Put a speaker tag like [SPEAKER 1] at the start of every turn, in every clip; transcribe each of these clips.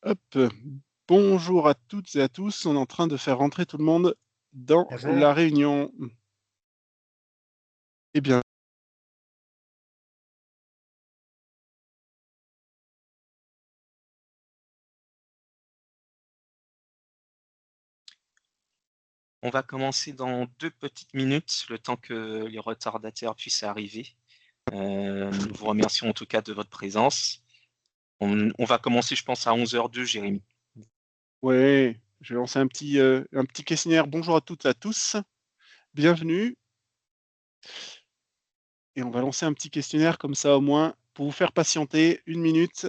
[SPEAKER 1] Hop, bonjour à toutes et à tous. On est en train de faire rentrer tout le monde dans la
[SPEAKER 2] Bonjour.
[SPEAKER 1] réunion. Eh bien,
[SPEAKER 2] On va commencer dans 2 petites minutes, le temps que les retardataires puissent arriver. Nous vous remercions en tout cas de votre présence. On va commencer, je pense, à 11h02, Jérémy.
[SPEAKER 1] ouais, je vais lancer un petit questionnaire. Bonjour à toutes et à tous. Bienvenue. Et on va lancer un petit questionnaire comme ça au moins pour vous faire patienter 1 minute.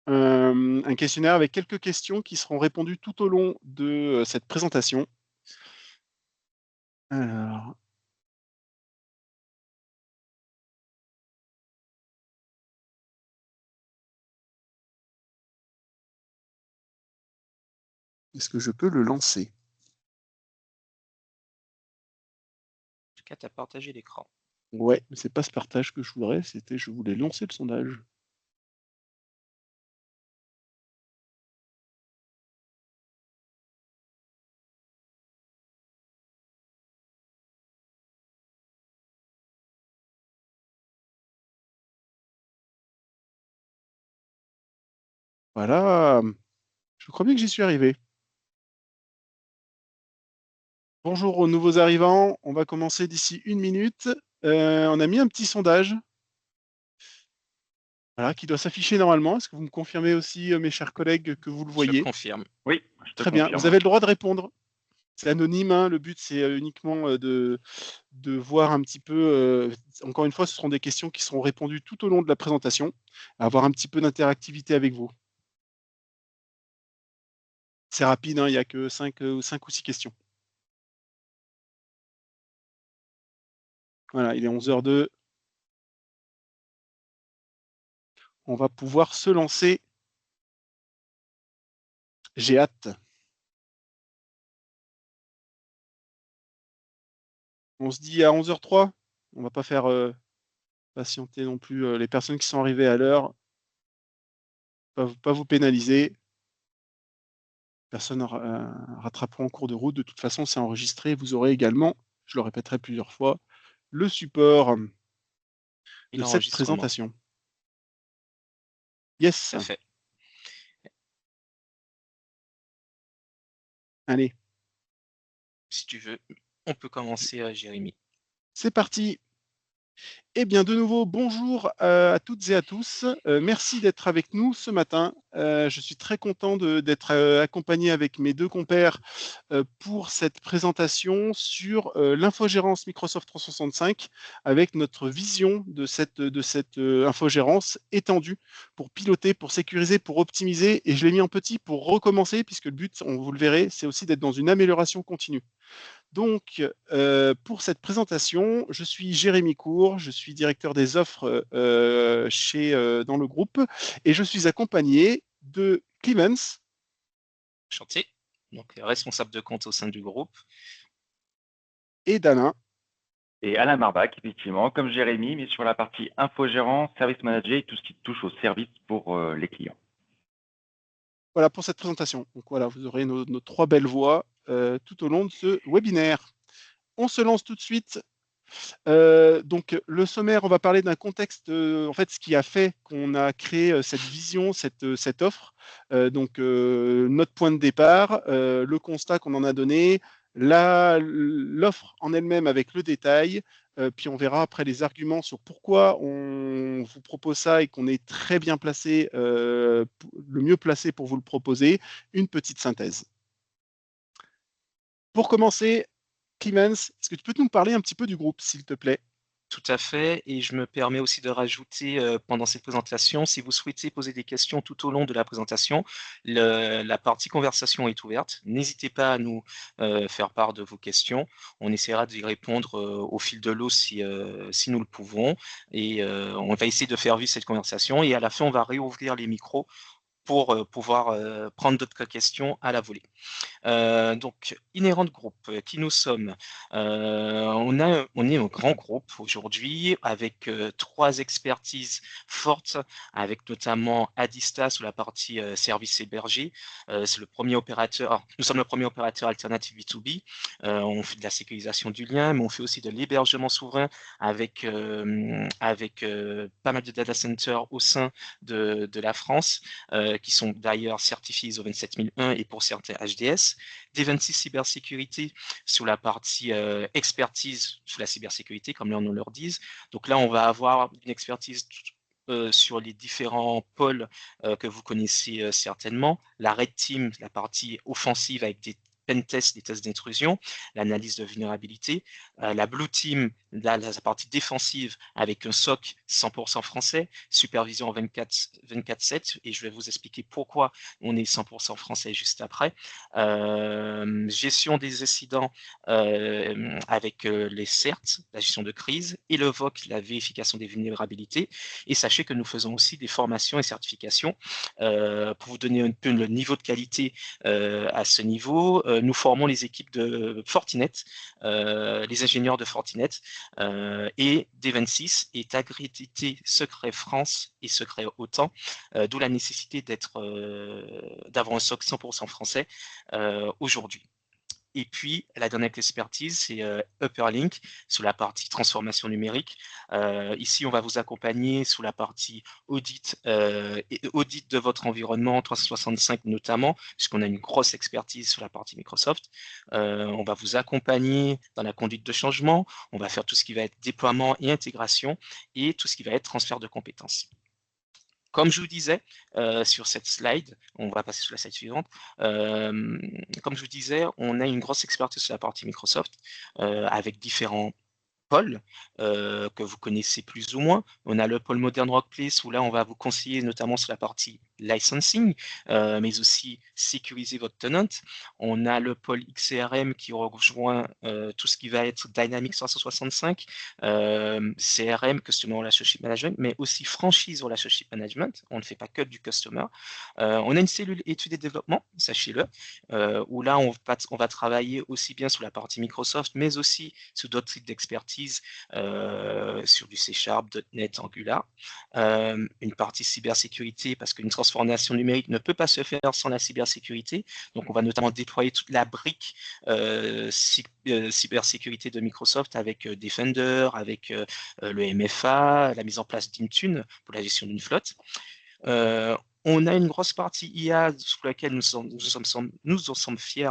[SPEAKER 1] Un questionnaire avec quelques questions qui seront répondues tout au long de cette présentation. Alors, est-ce que je peux le lancer?
[SPEAKER 2] En tout cas, tu as partagé l'écran.
[SPEAKER 1] Ouais, mais c'est pas ce partage que je voudrais, je voulais lancer le sondage. Voilà, je crois bien que j'y suis arrivé. Bonjour aux nouveaux arrivants, on va commencer d'ici 1 minute. On a mis un petit sondage, voilà, qui doit s'afficher normalement. Est-ce que vous me confirmez aussi, mes chers collègues, que vous le
[SPEAKER 2] Je
[SPEAKER 1] voyez?
[SPEAKER 2] confirme.
[SPEAKER 3] Oui, je te
[SPEAKER 1] Très bien, vous
[SPEAKER 3] confirme.
[SPEAKER 1] avez le droit de répondre. C'est anonyme, hein, le but c'est uniquement de voir un petit peu, encore une fois, ce seront des questions qui seront répondues tout au long de la présentation, avoir un petit peu d'interactivité avec vous. C'est rapide, hein, il n'y a que 5 ou 6 questions. Voilà, il est 11h02. On va pouvoir se lancer. J'ai hâte. On se dit à 11h03. On va pas faire patienter non plus les personnes qui sont arrivées à l'heure. Pas vous pénaliser. Personne ne rattrapera en cours de route. De toute façon, c'est enregistré. Vous aurez également, je le répéterai plusieurs fois, le support
[SPEAKER 2] Et
[SPEAKER 1] de cette
[SPEAKER 2] l'enregistrement.
[SPEAKER 1] présentation.
[SPEAKER 2] Tout
[SPEAKER 1] Yes.
[SPEAKER 2] à fait.
[SPEAKER 1] Allez,
[SPEAKER 2] Si tu veux, on peut commencer, Jérémy.
[SPEAKER 1] c'est parti. Eh bien, de nouveau, bonjour à toutes et à tous. Merci d'être avec nous ce matin. Je suis très content d'être accompagné avec mes deux compères pour cette présentation sur l'infogérance Microsoft 365 avec notre vision de cette infogérance étendue pour piloter, pour sécuriser, pour optimiser. Et je l'ai mis en petit pour recommencer puisque le but, vous le verrez, c'est aussi d'être dans une amélioration continue. Donc, pour cette présentation, je suis Jérémy Cour, je suis directeur des offres dans le groupe et je suis accompagné de Clemens.
[SPEAKER 2] Enchanté. Donc, responsable de compte au sein du groupe.
[SPEAKER 1] Et d'Alain.
[SPEAKER 3] Et Alain Marbach, effectivement, comme Jérémy, mais sur la partie infogérant, service manager et tout ce qui touche au service pour les clients.
[SPEAKER 1] Voilà pour cette présentation. Donc voilà, vous aurez nos trois belles voix tout au long de ce webinaire. On se lance tout de suite. Donc le sommaire, on va parler d'un contexte, en fait, ce qui a fait qu'on a créé cette vision, cette offre. Notre point de départ, le constat qu'on en a donné, l'offre en elle-même avec le détail, puis on verra après les arguments sur pourquoi on vous propose ça et qu'on est très bien placé, le mieux placé pour vous le proposer, une petite synthèse. Pour commencer, Clemens, est-ce que tu peux nous parler un petit peu du groupe, s'il te plaît?
[SPEAKER 2] Tout à fait, et je me permets aussi de rajouter pendant cette présentation, si vous souhaitez poser des questions tout au long de la présentation, la partie conversation est ouverte. N'hésitez pas à nous faire part de vos questions. On essaiera d'y répondre au fil de l'eau si nous le pouvons. Et on va essayer de faire vivre cette conversation. Et à la fin, on va réouvrir les micros pour pouvoir prendre d'autres questions à la volée. Donc, Inherent Group, qui nous sommes? On est un grand groupe aujourd'hui avec 3 expertises fortes, avec notamment Adista sur la partie service hébergé. C'est le premier opérateur. Nous sommes le premier opérateur alternatif B2B. On fait de la sécurisation du lien, mais on fait aussi de l'hébergement souverain avec pas mal de data centers au sein de la France, qui sont d'ailleurs certifiés ISO 27001 et pour certains HDS. D26 cybersécurité sur la partie expertise sur la cybersécurité, comme les noms leur disent. Donc là, on va avoir une expertise sur les différents pôles que vous connaissez certainement. La Red Team, la partie offensive avec des pentests, des tests d'intrusion, l'analyse de vulnérabilité. La Blue Team, la partie défensive avec un SOC 100% français, supervision 24/7, et je vais vous expliquer pourquoi on est 100% français juste après. Gestion des incidents avec les CERT, la gestion de crise, et le VOC, la vérification des vulnérabilités. Et sachez que nous faisons aussi des formations et certifications pour vous donner un peu le niveau de qualité à ce niveau. Nous formons les équipes de Fortinet, les ingénieurs de Fortinet, et D26 est accrédité Secret France et Secret OTAN, d'où la nécessité d'avoir un SOC 100% français aujourd'hui. Et puis, la dernière expertise, c'est Upperlink sur la partie transformation numérique. Ici, on va vous accompagner sur la partie audit, audit de votre environnement 365 notamment, puisqu'on a une grosse expertise sur la partie Microsoft. On va vous accompagner dans la conduite de changement. On va faire tout ce qui va être déploiement et intégration et tout ce qui va être transfert de compétences. Comme je vous disais sur cette slide, on va passer sur la slide suivante. Comme je vous disais, on a une grosse expertise sur la partie Microsoft avec différents pôles que vous connaissez plus ou moins. On a le pôle Modern Workplace où là, on va vous conseiller notamment sur la partie licensing, mais aussi sécuriser votre tenant. On a le pôle XCRM qui rejoint tout ce qui va être Dynamics 365, CRM, Customer Relationship Management, mais aussi Franchise Relationship Management. On ne fait pas que du Customer. On a une cellule études et développement, sachez-le, où là, on va travailler aussi bien sur la partie Microsoft, mais aussi sur d'autres types d'expertise, sur du C#, .NET, Angular. Une partie cybersécurité, parce qu'une transformation numérique ne peut pas se faire sans la cybersécurité. Donc, on va notamment déployer toute la brique cybersécurité de Microsoft avec Defender, avec le MFA, la mise en place d'Intune pour la gestion d'une flotte. On a une grosse partie IA sur laquelle nous en sommes fiers,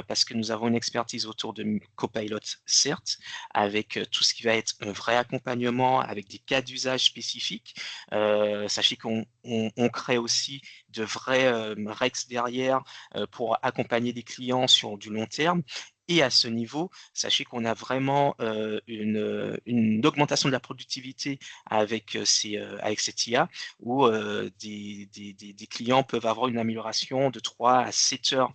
[SPEAKER 2] parce que nous avons une expertise autour de Copilot, certes, avec tout ce qui va être un vrai accompagnement, avec des cas d'usage spécifiques. Sachez qu'on crée aussi de vrais REX derrière pour accompagner des clients sur du long terme. Et à ce niveau, sachez qu'on a vraiment une augmentation de la productivité avec cette IA, où des clients peuvent avoir une amélioration de 3 à 7 heures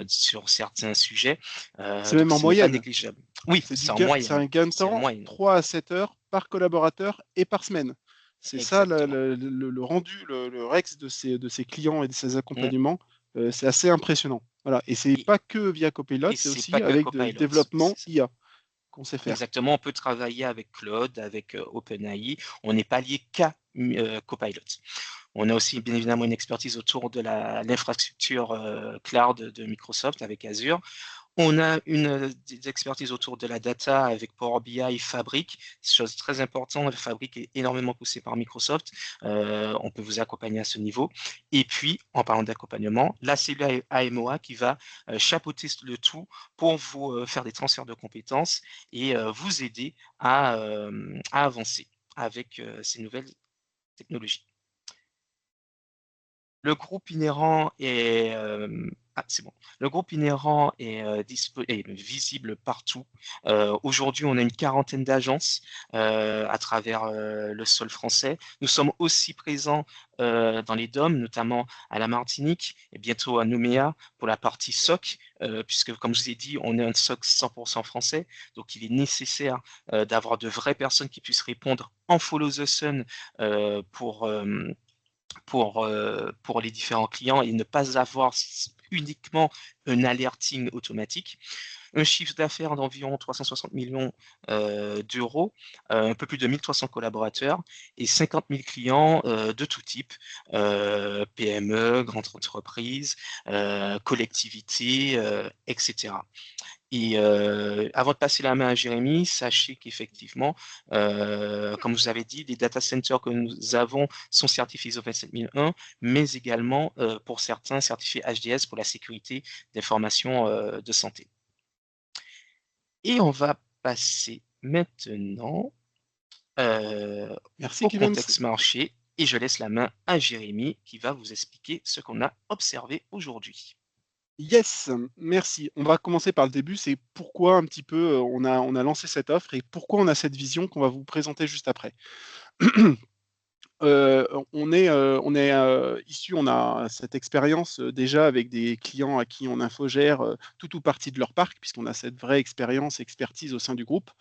[SPEAKER 2] sur certains sujets.
[SPEAKER 1] C'est même en moyenne.
[SPEAKER 2] Pas négligeable. Oui, c'est en moyenne.
[SPEAKER 1] C'est un gain de temps, 3 à 7 heures par collaborateur et par semaine. C'est ça le rendu, le REX de ces clients et de ces accompagnements. C'est assez impressionnant. Voilà. Et c'est pas que via Copilot, c'est aussi avec le développement IA qu'on sait faire.
[SPEAKER 2] Exactement, on peut travailler avec Claude, avec OpenAI. On n'est pas lié qu'à Copilot. On a aussi bien évidemment une expertise autour de l'infrastructure cloud de Microsoft avec Azure. On a des expertises autour de la data avec Power BI, Fabric, chose très importante. Fabric est énormément poussé par Microsoft. On peut vous accompagner à ce niveau. Et puis, en parlant d'accompagnement, la cellule AMOA qui va chapeauter le tout pour vous faire des transferts de compétences et vous aider à avancer avec ces nouvelles technologies. Le groupe Inherent est Le groupe Inherent est visible partout. Aujourd'hui, on a une quarantaine d'agences à travers le sol français. Nous sommes aussi présents dans les DOM, notamment à la Martinique et bientôt à Nouméa pour la partie SOC, puisque, comme je vous ai dit, on est un SOC 100% français. Donc, il est nécessaire d'avoir de vraies personnes qui puissent répondre en follow the sun pour pour les différents clients et ne pas avoir uniquement un alerting automatique. Un chiffre d'affaires d'environ 360 millions d'euros, un peu plus de 1300 collaborateurs et 50 000 clients de tout type, PME, grandes entreprises, collectivités, etc. Et avant de passer la main à Jérémy, sachez qu'effectivement, comme vous avez dit, les data centers que nous avons sont certifiés ISO 27001, mais également pour certains certifiés HDS pour la sécurité d'informations de santé. Et on va passer maintenant
[SPEAKER 1] Merci,
[SPEAKER 2] au
[SPEAKER 1] Clemens.
[SPEAKER 2] contexte marché et je laisse la main à Jérémy qui va vous expliquer ce qu'on a observé aujourd'hui.
[SPEAKER 1] Yes, merci. On va commencer par le début, c'est pourquoi un petit peu on a lancé cette offre et pourquoi on a cette vision qu'on va vous présenter juste après. On est issu, on a cette expérience déjà avec des clients à qui on infogère tout ou partie de leur parc, puisqu'on a cette vraie expérience, expertise au sein du groupe.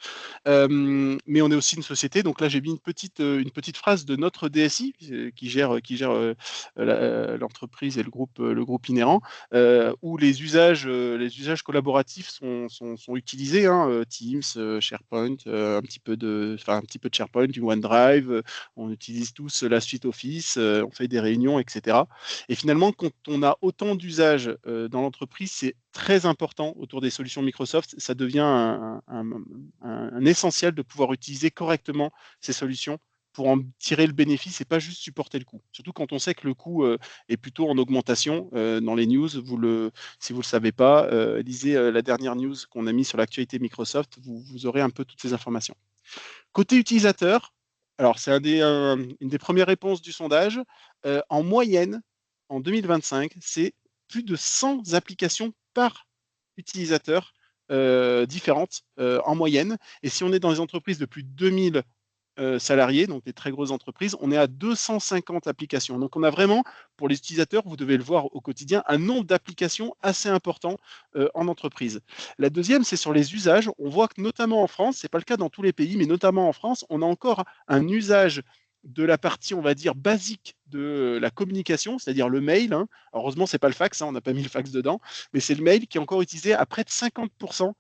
[SPEAKER 1] Mais on est aussi une société. Donc là, j'ai mis une petite phrase de notre DSI qui gère l'entreprise et le groupe inhérent, où les usages collaboratifs sont utilisés. Teams, SharePoint, un petit peu de SharePoint, du OneDrive. On utilise tous la suite Office. On fait des réunions, etc. Et finalement, quand on a autant d'usages dans l'entreprise, c'est très important autour des solutions Microsoft. Ça devient un essentiel de pouvoir utiliser correctement ces solutions pour en tirer le bénéfice et pas juste supporter le coût. Surtout quand on sait que le coût est plutôt en augmentation dans les news. Si vous le savez pas, lisez la dernière news qu'on a mis sur l'actualité Microsoft. Vous aurez un peu toutes ces informations. Côté utilisateur, alors c'est une des premières réponses du sondage. En moyenne, en 2025, c'est plus de 100 applications par utilisateur différentes en moyenne. Et si on est dans les entreprises de plus de 2000 salariés, donc des très grosses entreprises, on est à 250 applications. Donc on a vraiment, pour les utilisateurs, vous devez le voir au quotidien, un nombre d'applications assez important en entreprise. La deuxième, c'est sur les usages. On voit que notamment en France, ce n'est pas le cas dans tous les pays, mais notamment en France, on a encore un usage de la partie, on va dire, basique de la communication, c'est-à-dire le mail. Heureusement, ce n'est pas le fax, on n'a pas mis le fax dedans, mais c'est le mail qui est encore utilisé à près de 50%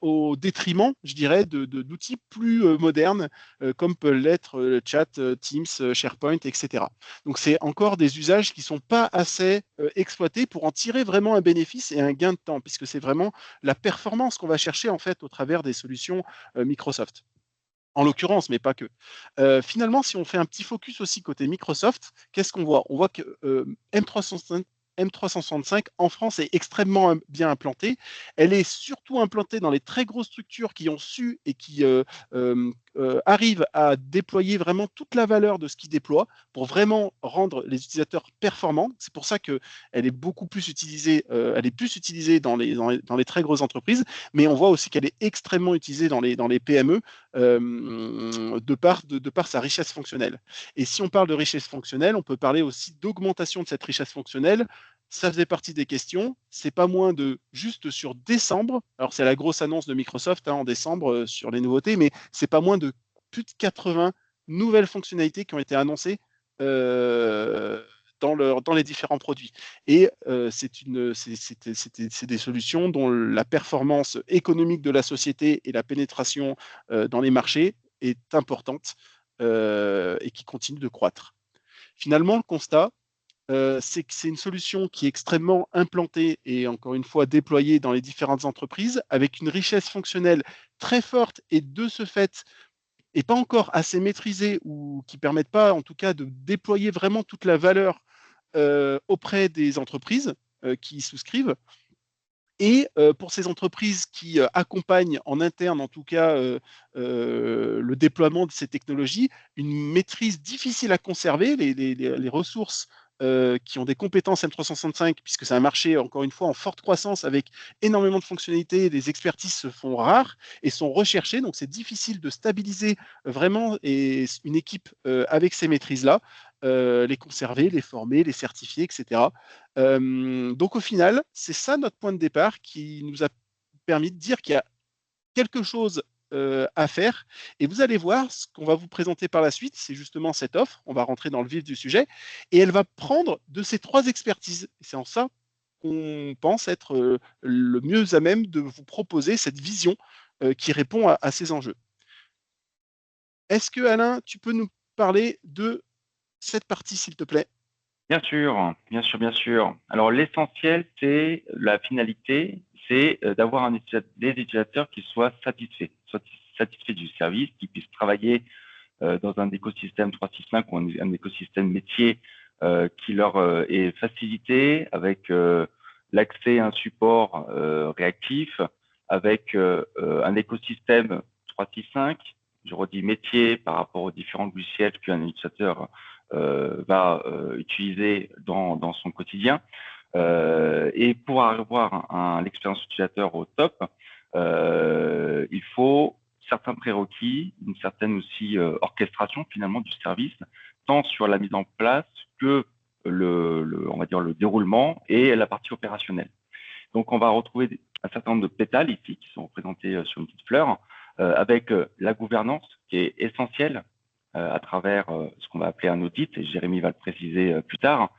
[SPEAKER 1] au détriment, je dirais, d'outils plus modernes comme peut l'être le chat, Teams, SharePoint, etc. Donc c'est encore des usages qui ne sont pas assez exploités pour en tirer vraiment un bénéfice et un gain de temps, puisque c'est vraiment la performance qu'on va chercher en fait au travers des solutions Microsoft. En l'occurrence, mais pas que. Finalement, si on fait un petit focus aussi côté Microsoft, qu'est-ce qu'on voit? On voit que M365 en France est extrêmement bien implantée. Elle est surtout implantée dans les très grosses structures qui ont su et qui arrivent à déployer vraiment toute la valeur de ce qu'ils déploient pour vraiment rendre les utilisateurs performants. C'est pour ça qu'elle est beaucoup plus utilisée, elle est plus utilisée dans les très grosses entreprises, mais on voit aussi qu'elle est extrêmement utilisée dans les PME de par sa richesse fonctionnelle. Et si on parle de richesse fonctionnelle, on peut parler aussi d'augmentation de cette richesse fonctionnelle. Ça faisait partie des questions. C'est pas moins de juste sur décembre. Alors c'est la grosse annonce de Microsoft en décembre sur les nouveautés, mais c'est pas moins de plus de 80 nouvelles fonctionnalités qui ont été annoncées dans les différents produits. Et c'est des solutions dont la performance économique de la société et la pénétration dans les marchés est importante et qui continue de croître. Finalement, le constat, c'est que c'est une solution qui est extrêmement implantée et encore une fois déployée dans les différentes entreprises avec une richesse fonctionnelle très forte et de ce fait et pas encore assez maîtrisée ou qui ne permettent pas en tout cas de déployer vraiment toute la valeur auprès des entreprises qui y souscrivent. Et pour ces entreprises qui accompagnent en interne, en tout cas, le déploiement de ces technologies, une maîtrise difficile à conserver, les ressources qui ont des compétences M365, puisque c'est un marché, encore une fois, en forte croissance avec énormément de fonctionnalités, les expertises se font rares et sont recherchées, donc c'est difficile de stabiliser vraiment une équipe avec ces maîtrises-là, les conserver, les former, les certifier, etc. Donc au final, c'est ça notre point de départ qui nous a permis de dire qu'il y a quelque chose à faire. Et vous allez voir, ce qu'on va vous présenter par la suite, c'est justement cette offre. On va rentrer dans le vif du sujet. Et elle va prendre de ces 3 expertises. Et c'est en ça qu'on pense être le mieux à même de vous proposer cette vision qui répond à ces enjeux. Est-ce que, Alain, tu peux nous parler de cette partie, s'il te plaît?
[SPEAKER 3] Bien sûr, bien sûr, bien sûr. Alors, l'essentiel, c'est la finalité, c'est d'avoir des utilisateurs qui soient satisfaits du service, qui puissent travailler dans un écosystème 365 ou un écosystème métier qui leur est facilité avec l'accès à un support réactif, avec un écosystème 365, je redis métier par rapport aux différents logiciels qu'un utilisateur va utiliser dans son quotidien. Et pour avoir l'expérience utilisateur au top, il faut certains prérequis, une certaine aussi orchestration finalement du service, tant sur la mise en place que on va dire le déroulement et la partie opérationnelle. Donc, on va retrouver un certain nombre de pétales ici qui sont représentés sur une petite fleur, avec la gouvernance qui est essentielle à travers ce qu'on va appeler un audit, et Jérémy va le préciser plus tard,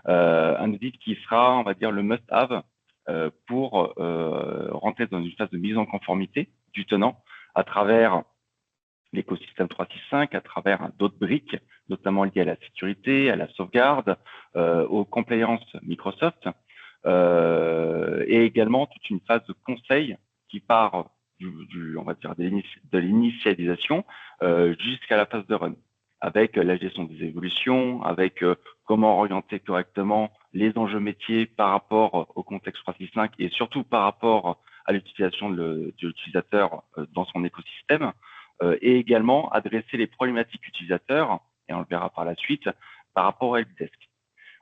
[SPEAKER 3] un audit qui sera, on va dire, le must-have pour rentrer dans une phase de mise en conformité du tenant à travers l'écosystème 365, à travers d'autres briques, notamment liées à la sécurité, à la sauvegarde, aux compliance Microsoft, et également toute une phase de conseil qui part on va dire, de l'initialisation jusqu'à la phase de run, avec la gestion des évolutions, avec comment orienter correctement les enjeux métiers par rapport au contexte 365 et surtout par rapport à l'utilisation de l'utilisateur dans son écosystème, et également adresser les problématiques utilisateurs, et on le verra par la suite, par rapport au helpdesk.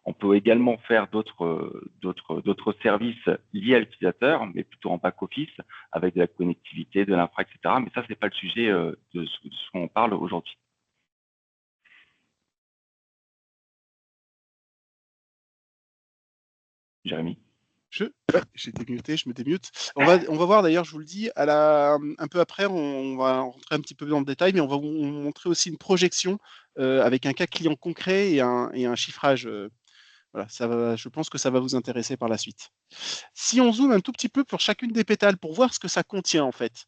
[SPEAKER 3] On peut également faire d'autres services liés à l'utilisateur, mais plutôt en back-office, avec de la connectivité, de l'infra, etc. Mais ça, ce n'est pas le sujet de ce qu'on parle aujourd'hui. Jérémy?
[SPEAKER 1] J'ai démuté, je me démute. On va voir d'ailleurs, je vous le dis, un peu après, on va rentrer un petit peu dans le détail, mais on va vous montrer aussi une projection avec un cas client concret et un chiffrage. Voilà, je pense que ça va vous intéresser par la suite. Si on zoome un tout petit peu pour chacune des pétales pour voir ce que ça contient en fait,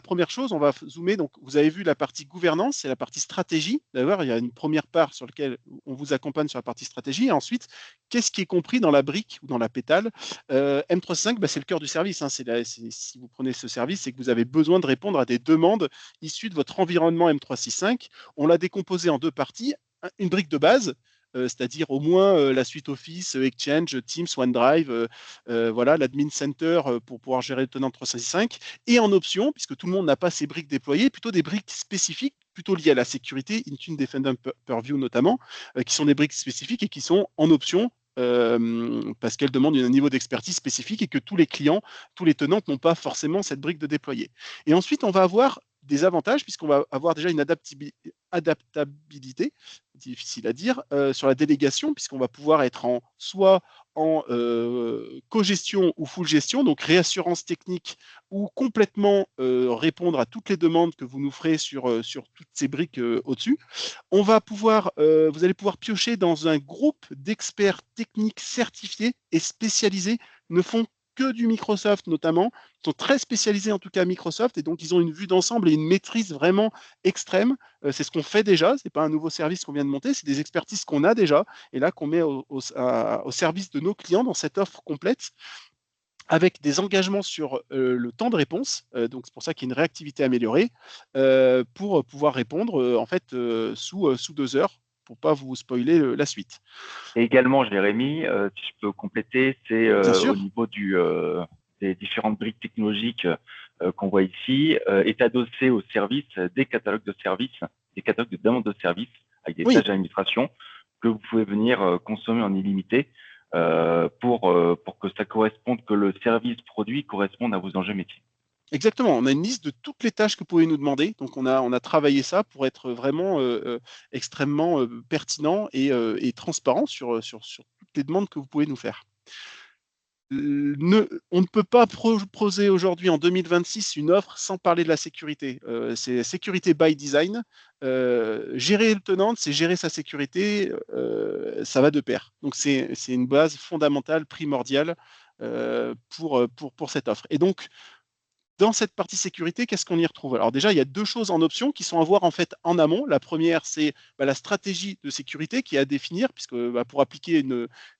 [SPEAKER 1] première chose, on va zoomer. Donc, vous avez vu la partie gouvernance et la partie stratégie. D'ailleurs, il y a une première part sur laquelle on vous accompagne sur la partie stratégie. Et ensuite, qu'est-ce qui est compris dans la brique ou dans la pétale M365, c'est le cœur du service. Hein. Si vous prenez ce service, c'est que vous avez besoin de répondre à des demandes issues de votre environnement M365. On l'a décomposé en 2 parties. Une brique de base, c'est-à-dire au moins la suite Office, Exchange, Teams, OneDrive, voilà, l'admin center pour pouvoir gérer le tenant 365. Et en option, puisque tout le monde n'a pas ces briques déployées, plutôt des briques spécifiques, plutôt liées à la sécurité, Intune Defender Purview notamment, qui sont des briques spécifiques et qui sont en option. Parce qu'elles demandent un niveau d'expertise spécifique et que tous les clients, tous les tenants n'ont pas forcément cette brique de déployer. Et ensuite, on va avoir des avantages puisqu'on va avoir déjà une adaptabilité, difficile à dire, sur la délégation, puisqu'on va pouvoir être soit en co-gestion ou full gestion, donc réassurance technique, ou complètement répondre à toutes les demandes que vous nous ferez sur toutes ces briques au-dessus. Vous allez pouvoir piocher dans un groupe d'experts techniques certifiés et spécialisés, ne font que du Microsoft notamment, sont très spécialisés en tout cas à Microsoft, et donc ils ont une vue d'ensemble et une maîtrise vraiment extrême. C'est ce qu'on fait déjà, c'est pas un nouveau service qu'on vient de monter, c'est des expertises qu'on a déjà, et là qu'on met au service de nos clients dans cette offre complète, avec des engagements sur le temps de réponse, donc c'est pour ça qu'il y a une réactivité améliorée, pour pouvoir répondre en fait sous 2 heures, pour pas vous spoiler la suite.
[SPEAKER 3] Et également, Jérémy, si je peux compléter, c'est
[SPEAKER 1] Bien
[SPEAKER 3] au
[SPEAKER 1] sûr.
[SPEAKER 3] niveau des différentes briques technologiques qu'on voit ici, est adossé au service des catalogues de services, des catalogues de demandes de services avec des
[SPEAKER 1] Oui,
[SPEAKER 3] tâches d'administration que vous pouvez venir consommer en illimité pour que ça corresponde, que le service produit corresponde à vos enjeux métiers.
[SPEAKER 1] exactement. On a une liste de toutes les tâches que vous pouvez nous demander. Donc, on a travaillé ça pour être vraiment extrêmement pertinent et transparent sur toutes les demandes que vous pouvez nous faire. on ne peut pas proposer aujourd'hui en 2026 une offre sans parler de la sécurité. C'est sécurité by design. Gérer le tenant, c'est gérer sa sécurité, ça va de pair. Donc c'est une base fondamentale, primordiale pour cette offre. Et donc, dans cette partie sécurité, qu'est-ce qu'on y retrouve? Alors déjà, il y a deux choses en option qui sont à voir en fait en amont. La première, c'est la stratégie de sécurité qui est à définir, puisque pour appliquer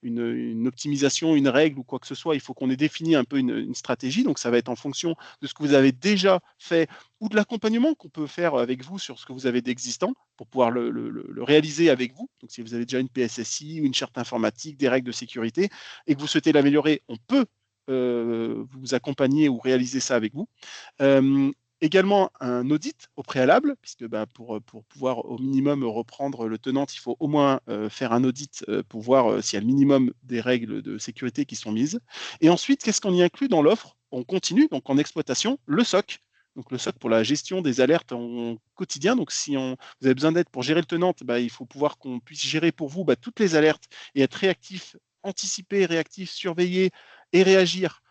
[SPEAKER 1] une optimisation, une règle ou quoi que ce soit, il faut qu'on ait défini un peu une stratégie. Donc ça va être en fonction de ce que vous avez déjà fait ou de l'accompagnement qu'on peut faire avec vous sur ce que vous avez d'existant pour pouvoir le réaliser avec vous. Donc si vous avez déjà une PSSI, une charte informatique, des règles de sécurité et que vous souhaitez l'améliorer, on peut vous accompagner ou réaliser ça avec vous. Également un audit au préalable, puisque pour pouvoir au minimum reprendre le tenant, il faut au moins faire un audit pour voir s'il y a le minimum des règles de sécurité qui sont mises. Et ensuite, qu'est-ce qu'on y inclut dans l'offre? On continue, donc en exploitation, le SOC. Donc le SOC pour la gestion des alertes en quotidien. Donc si vous avez besoin d'aide pour gérer le tenant, il faut pouvoir qu'on puisse gérer pour vous toutes les alertes et être réactif, anticiper, réactif, surveiller et réagir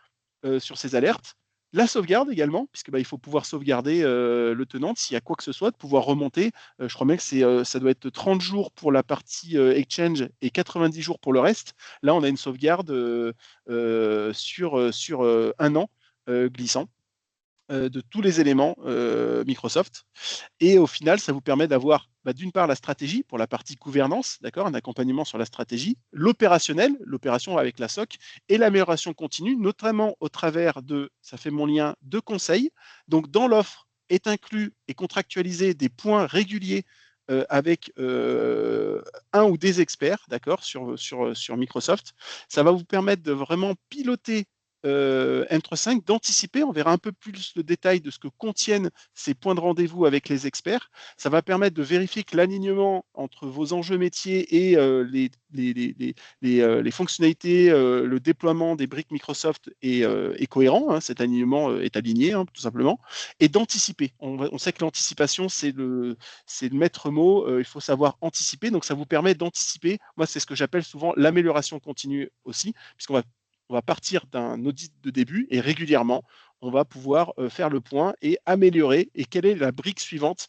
[SPEAKER 1] sur ces alertes. La sauvegarde également, puisque il faut pouvoir sauvegarder le tenant s'il y a quoi que ce soit, de pouvoir remonter. Je crois bien que ça doit être 30 jours pour la partie Exchange et 90 jours pour le reste. Là, on a une sauvegarde sur un an glissant de tous les éléments Microsoft. Et au final, ça vous permet d'avoir d'une part la stratégie pour la partie gouvernance, d'accord, un accompagnement sur la stratégie, l'opérationnel, l'opération avec la SOC, et l'amélioration continue, notamment au travers de, ça fait mon lien, de conseils. Donc dans l'offre est inclus et contractualisé des points réguliers avec un ou des experts, d'accord, sur Microsoft. Ça va vous permettre de vraiment piloter M35, d'anticiper. On verra un peu plus le détail de ce que contiennent ces points de rendez-vous avec les experts. Ça va permettre de vérifier que l'alignement entre vos enjeux métiers et les fonctionnalités, le déploiement des briques Microsoft est cohérent. Hein, cet alignement est aligné, hein, tout simplement. Et d'anticiper. On sait que l'anticipation, c'est le maître mot. Il faut savoir anticiper. Donc, ça vous permet d'anticiper. Moi, c'est ce que j'appelle souvent l'amélioration continue aussi, puisqu'on va partir d'un audit de début et régulièrement, on va pouvoir faire le point et améliorer. Et quelle est la brique suivante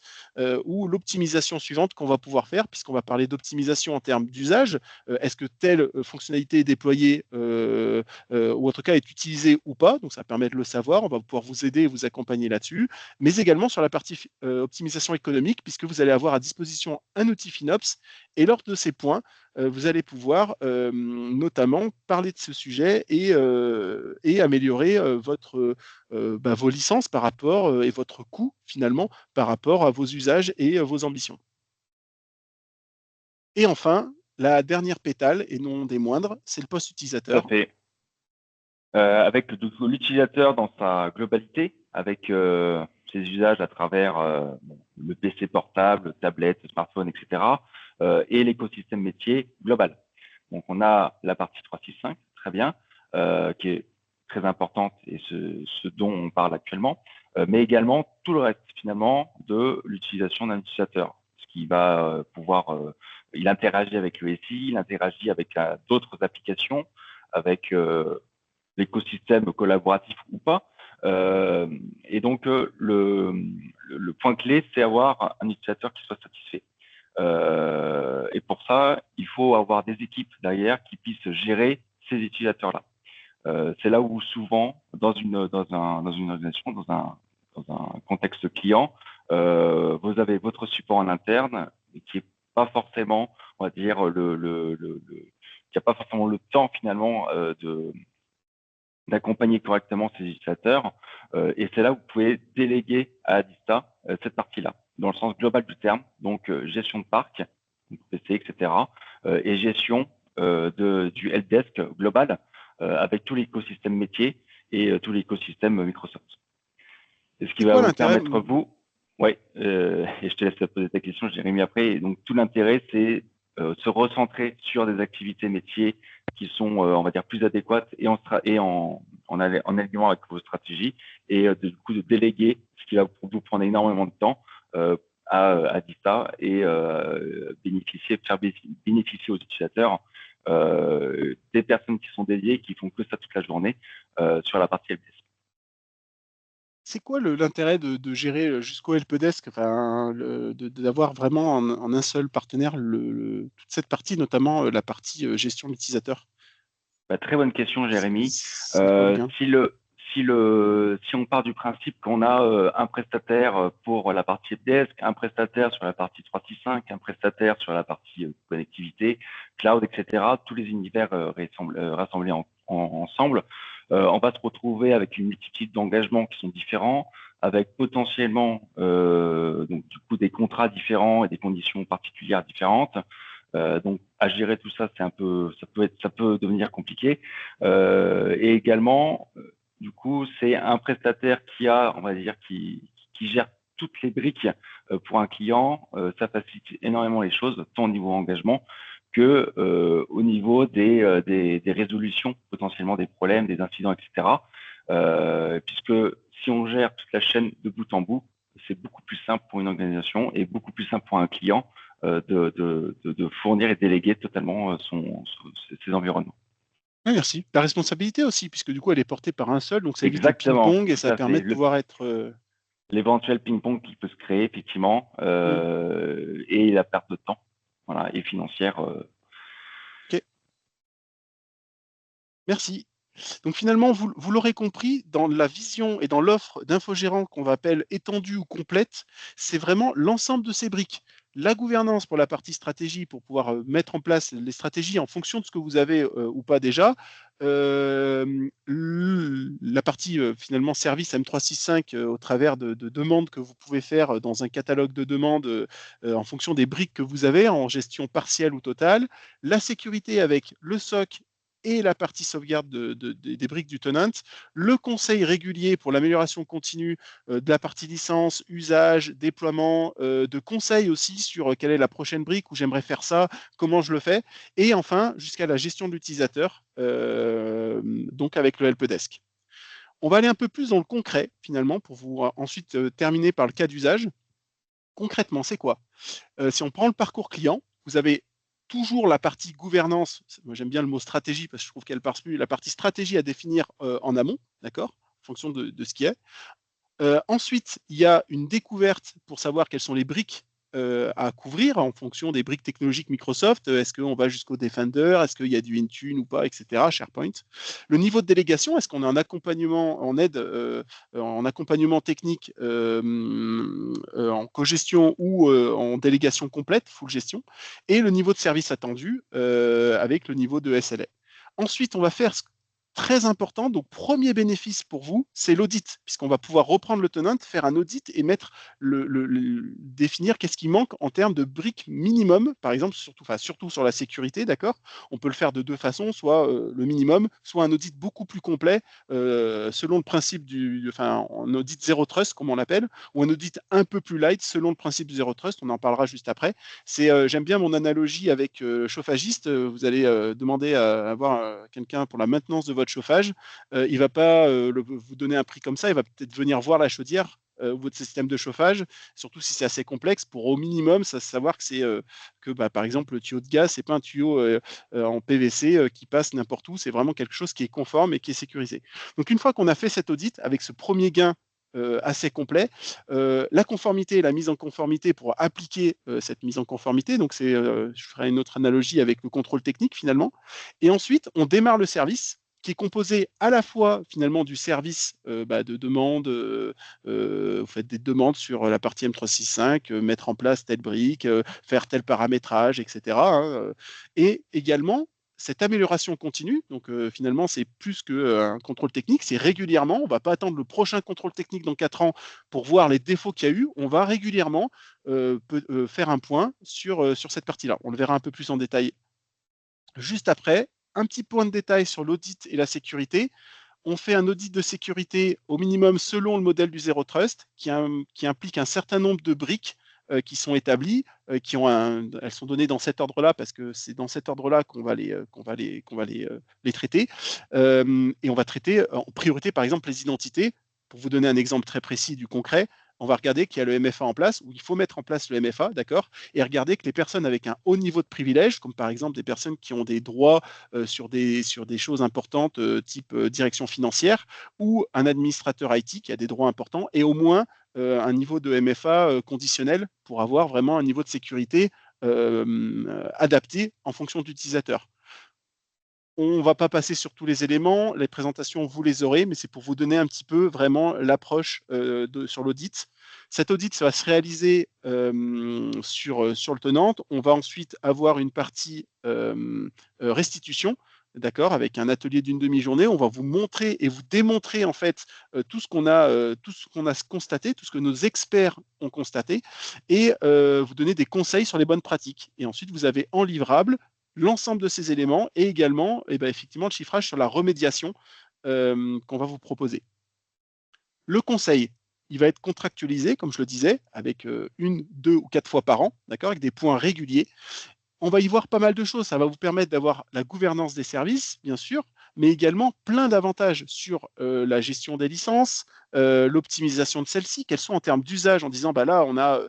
[SPEAKER 1] ou l'optimisation suivante qu'on va pouvoir faire, puisqu'on va parler d'optimisation en termes d'usage. Est-ce que telle fonctionnalité est déployée ou en tout cas est utilisée ou pas? Donc ça permet de le savoir. On va pouvoir vous aider et vous accompagner là-dessus. Mais également sur la partie optimisation économique, puisque vous allez avoir à disposition un outil FinOps. Et lors de ces points, vous allez pouvoir notamment parler de ce sujet et améliorer vos licences par rapport et votre coût finalement par rapport à vos usages et vos ambitions. Et enfin, la dernière pétale, et non des moindres, c'est le poste utilisateur.
[SPEAKER 3] Tout à fait. Avec l'utilisateur dans sa globalité, avec ses usages à travers le PC portable, tablette, smartphone, etc., et l'écosystème métier global. Donc, on a la partie 365, très bien, qui est très importante et ce dont on parle actuellement, mais également tout le reste, finalement, de l'utilisation d'un utilisateur, ce qui va il interagit avec le SI, il interagit avec d'autres applications, avec l'écosystème collaboratif ou pas. Et donc, le point clé, c'est avoir un utilisateur qui soit satisfait. Et pour ça, il faut avoir des équipes derrière qui puissent gérer ces utilisateurs-là. C'est là où souvent, dans une organisation, dans un contexte client, vous avez votre support en interne qui est pas forcément, on va dire, qui a pas forcément le temps finalement d'accompagner correctement ces utilisateurs. Et c'est là où vous pouvez déléguer à Adista cette partie-là, dans le sens global du terme, donc gestion de parc, donc PC, etc., et gestion du helpdesk global avec tout l'écosystème métier et tout l'écosystème Microsoft. Et ce qui
[SPEAKER 1] C'est
[SPEAKER 3] va
[SPEAKER 1] quoi
[SPEAKER 3] vous
[SPEAKER 1] l'intérêt?
[SPEAKER 3] permettre, vous, ouais, et je te laisse poser ta question, Jérémy, après. Et donc, tout l'intérêt, c'est se recentrer sur des activités métiers qui sont, on va dire, plus adéquates et en alignement avec vos stratégies, et du coup, de déléguer ce qui va vous prendre énormément de temps à Dista et faire bénéficier aux utilisateurs des personnes qui sont dédiées, qui font que ça toute la journée sur la partie helpdesk.
[SPEAKER 1] C'est quoi l'intérêt de gérer jusqu'au helpdesk, enfin, d'avoir vraiment en un seul partenaire toute cette partie, notamment la partie gestion d'utilisateur?
[SPEAKER 3] Très bonne question, Jérémy.
[SPEAKER 1] C'est quoi le gain?
[SPEAKER 3] Si on part du principe qu'on a un prestataire pour la partie helpdesk, un prestataire sur la partie 365, un prestataire sur la partie connectivité, cloud, etc., tous les univers rassemblés ensemble, on va se retrouver avec une multitude d'engagements qui sont différents, avec potentiellement donc du coup des contrats différents et des conditions particulières différentes. Donc à gérer tout ça, ça peut devenir compliqué. Et également, du coup, c'est un prestataire qui gère toutes les briques pour un client. Ça facilite énormément les choses, tant au niveau engagement que au niveau des résolutions potentiellement des problèmes, des incidents, etc. Puisque si on gère toute la chaîne de bout en bout, c'est beaucoup plus simple pour une organisation et beaucoup plus simple pour un client de fournir et déléguer totalement ses environnements.
[SPEAKER 1] Oui, merci. La responsabilité aussi, puisque du coup, elle est portée par un seul, donc ça évite le
[SPEAKER 3] Exactement,
[SPEAKER 1] ping-pong et
[SPEAKER 3] tout
[SPEAKER 1] ça
[SPEAKER 3] à
[SPEAKER 1] permet
[SPEAKER 3] fait.
[SPEAKER 1] de pouvoir être.
[SPEAKER 3] L'éventuel ping-pong qui peut se créer, effectivement, et la perte de temps, voilà, et financière.
[SPEAKER 1] OK, merci. Donc finalement, vous l'aurez compris, dans la vision et dans l'offre d'infogérant qu'on va appeler étendue ou complète, c'est vraiment l'ensemble de ces briques. La gouvernance pour la partie stratégie, pour pouvoir mettre en place les stratégies en fonction de ce que vous avez ou pas déjà. La partie finalement service M365 au travers de demandes que vous pouvez faire dans un catalogue de demandes en fonction des briques que vous avez en gestion partielle ou totale. La sécurité avec le SOC et la partie sauvegarde des briques du tenant, le conseil régulier pour l'amélioration continue de la partie licence, usage, déploiement, de conseils aussi sur quelle est la prochaine brique, où j'aimerais faire ça, comment je le fais, et enfin jusqu'à la gestion de l'utilisateur, donc avec le helpdesk. On va aller un peu plus dans le concret finalement pour vous ensuite terminer par le cas d'usage. Concrètement, c'est quoi? Si on prend le parcours client, vous avez toujours la partie gouvernance. Moi, j'aime bien le mot stratégie parce que je trouve qu'elle passe plus. La partie stratégie à définir en amont, d'accord, en fonction de ce qui est. Ensuite, il y a une découverte pour savoir quelles sont les briques à couvrir en fonction des briques technologiques Microsoft. Est-ce qu'on va jusqu'au Defender? Est-ce qu'il y a du Intune ou pas, etc. SharePoint. Le niveau de délégation, est-ce qu'on est en accompagnement, en aide, en accompagnement technique, en cogestion ou en délégation complète, full gestion. Et le niveau de service attendu avec le niveau de SLA. Ensuite, on va faire très important. Donc, premier bénéfice pour vous, c'est l'audit, puisqu'on va pouvoir reprendre le tenant, faire un audit et mettre définir qu'est-ce qui manque en termes de briques minimum, par exemple, surtout sur la sécurité, d'accord. On peut le faire de deux façons, soit le minimum, soit un audit beaucoup plus complet, selon le principe un audit zéro trust, comme on l'appelle, ou un audit un peu plus light, selon le principe du zéro trust. On en parlera juste après. J'aime bien mon analogie avec chauffagiste. Vous allez demander à avoir quelqu'un pour la maintenance de votre chauffage. Il ne va pas vous donner un prix comme ça. Il va peut-être venir voir la chaudière ou votre système de chauffage, surtout si c'est assez complexe, pour au minimum savoir que c'est par exemple le tuyau de gaz, c'est pas un tuyau en PVC qui passe n'importe où. C'est vraiment quelque chose qui est conforme et qui est sécurisé. Donc une fois qu'on a fait cet audit avec ce premier gain assez complet. La conformité et la mise en conformité pour appliquer cette mise en conformité. Donc, je ferai une autre analogie avec le contrôle technique finalement. Et ensuite, on démarre le service qui est composé à la fois finalement du service de demande. Vous faites des demandes sur la partie M365, mettre en place telle brique, faire tel paramétrage, etc. Hein, et également cette amélioration continue, donc finalement, c'est plus qu'un contrôle technique, c'est régulièrement. On ne va pas attendre le prochain contrôle technique dans 4 ans pour voir les défauts qu'il y a eu. On va régulièrement faire un point sur cette partie-là. On le verra un peu plus en détail juste après. Un petit point de détail sur l'audit et la sécurité. On fait un audit de sécurité au minimum selon le modèle du Zero Trust, qui implique un certain nombre de briques qui sont établies, elles sont données dans cet ordre-là parce que c'est dans cet ordre-là qu'on va les traiter. Et on va traiter en priorité, par exemple, les identités. Pour vous donner un exemple très précis du concret, on va regarder qu'il y a le MFA en place, ou il faut mettre en place le MFA, d'accord, et regarder que les personnes avec un haut niveau de privilège, comme par exemple des personnes qui ont des droits sur des choses importantes, type direction financière, ou un administrateur IT qui a des droits importants, et au moins un niveau de MFA conditionnel pour avoir vraiment un niveau de sécurité adapté en fonction de l'utilisateur. On ne va pas passer sur tous les éléments, les présentations, vous les aurez, mais c'est pour vous donner un petit peu vraiment l'approche sur l'audit. Cet audit, ça va se réaliser sur le tenant. On va ensuite avoir une partie restitution, d'accord, avec un atelier d'une demi-journée. On va vous montrer et vous démontrer en fait tout ce qu'on a constaté, tout ce que nos experts ont constaté, et vous donner des conseils sur les bonnes pratiques. Et ensuite, vous avez en livrable l'ensemble de ces éléments et également effectivement le chiffrage sur la remédiation qu'on va vous proposer. Le conseil, il va être contractualisé, comme je le disais, avec 1, 2 ou 4 fois par an, d'accord, avec des points réguliers. On va y voir pas mal de choses. Ça va vous permettre d'avoir la gouvernance des services, bien sûr, mais également plein d'avantages sur la gestion des licences, l'optimisation de celles-ci, qu'elles sont en termes d'usage, en disant, bah là, on a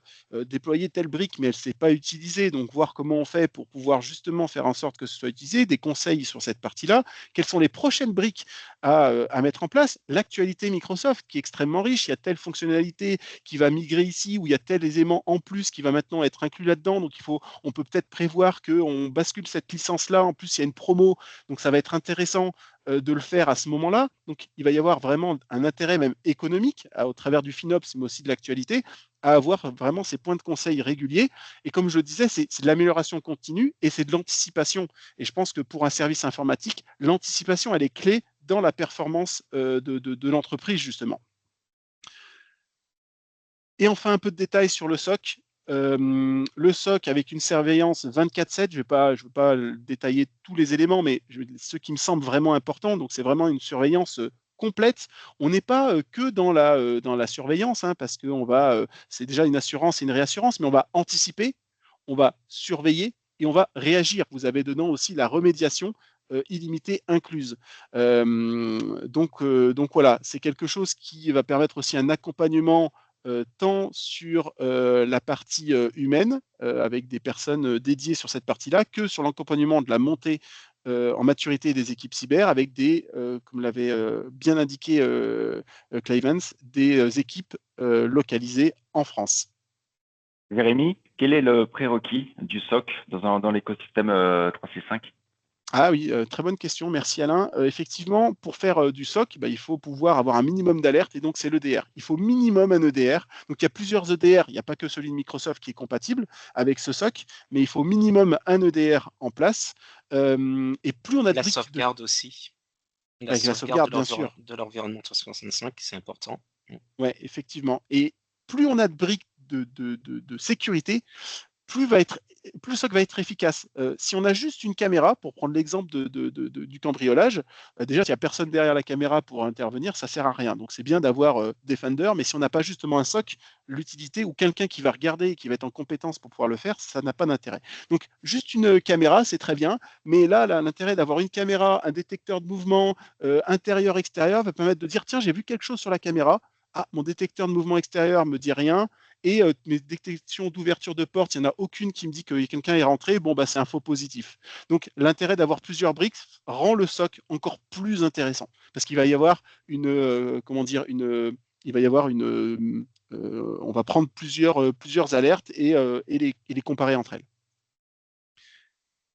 [SPEAKER 1] déployé telle brique, mais elle ne s'est pas utilisée, donc voir comment on fait pour pouvoir justement faire en sorte que ce soit utilisé, des conseils sur cette partie-là, quelles sont les prochaines briques à mettre en place, l'actualité Microsoft qui est extrêmement riche, il y a telle fonctionnalité qui va migrer ici, ou il y a tel élément en plus qui va maintenant être inclus là-dedans, donc on peut peut-être prévoir qu'on bascule cette licence-là, en plus il y a une promo, donc ça va être intéressant de le faire à ce moment-là. Donc il va y avoir vraiment un intérêt même économique au travers du FinOps, mais aussi de l'actualité, à avoir vraiment ces points de conseil réguliers. Et comme je le disais, c'est de l'amélioration continue et c'est de l'anticipation. Et je pense que pour un service informatique, l'anticipation, elle est clé dans la performance de l'entreprise, justement. Et enfin, un peu de détails sur le SOC. Le SOC avec une surveillance 24/7, je ne vais pas détailler tous les éléments, mais ceux qui me semblent vraiment importants. Donc, c'est vraiment une surveillance complète. On n'est pas que dans la surveillance, hein, parce que c'est déjà une assurance et une réassurance, mais on va anticiper, on va surveiller et on va réagir. Vous avez dedans aussi la remédiation illimitée incluse. Donc voilà, c'est quelque chose qui va permettre aussi un accompagnement tant sur la partie humaine, avec des personnes dédiées sur cette partie-là, que sur l'accompagnement de la montée en maturité des équipes cyber, avec comme l'avait bien indiqué Clavens, des équipes localisées en France.
[SPEAKER 3] Jérémy, quel est le prérequis du SOC dans l'écosystème 365?
[SPEAKER 1] Ah oui, très bonne question, merci Alain. Effectivement, pour faire du SOC, il faut pouvoir avoir un minimum d'alerte et donc c'est l'EDR. Il faut minimum un EDR. Donc il y a plusieurs EDR, il n'y a pas que celui de Microsoft qui est compatible avec ce SOC, mais il faut minimum un EDR en place. Et plus on a de
[SPEAKER 2] La
[SPEAKER 1] briques
[SPEAKER 2] sauvegarde aussi. La
[SPEAKER 1] avec la
[SPEAKER 2] sauvegarde
[SPEAKER 1] sauvegarde, bien sûr.
[SPEAKER 2] de l'environnement 365, c'est important.
[SPEAKER 1] Ouais, effectivement. Et plus on a de briques de sécurité, plus le SOC va être efficace. Si on a juste une caméra, pour prendre l'exemple du cambriolage, déjà, s'il n'y a personne derrière la caméra pour intervenir, ça ne sert à rien. Donc, c'est bien d'avoir Defender, mais si on n'a pas justement un SOC, l'utilité ou quelqu'un qui va regarder et qui va être en compétence pour pouvoir le faire, ça n'a pas d'intérêt. Donc, juste une caméra, c'est très bien, mais là, l'intérêt d'avoir une caméra, un détecteur de mouvement intérieur-extérieur va permettre de dire, tiens, j'ai vu quelque chose sur la caméra, ah, mon détecteur de mouvement extérieur me dit rien, et mes détections d'ouverture de porte, il n'y en a aucune qui me dit que quelqu'un est rentré, bon, c'est un faux positif. Donc, l'intérêt d'avoir plusieurs briques rend le SOC encore plus intéressant, parce qu'il va y avoir on va prendre plusieurs alertes et les comparer entre elles.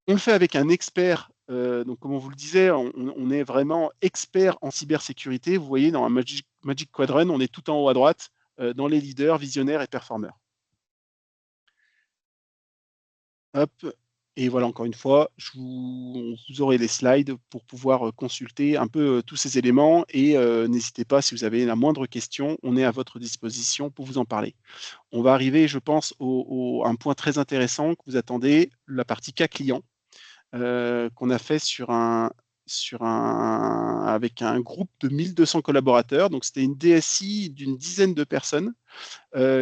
[SPEAKER 1] On le fait avec un expert. Donc, comme on vous le disait, on est vraiment expert en cybersécurité. Vous voyez, dans un Magic Quadrant, on est tout en haut à droite, dans les leaders, visionnaires et performeurs. Hop. Et voilà, encore une fois, vous aurez les slides pour pouvoir consulter un peu tous ces éléments. Et n'hésitez pas, si vous avez la moindre question, on est à votre disposition pour vous en parler. On va arriver, je pense, à un point très intéressant que vous attendez, la partie cas client. Qu'on a fait avec un groupe de 1200 collaborateurs. Donc, c'était une DSI d'une dizaine de personnes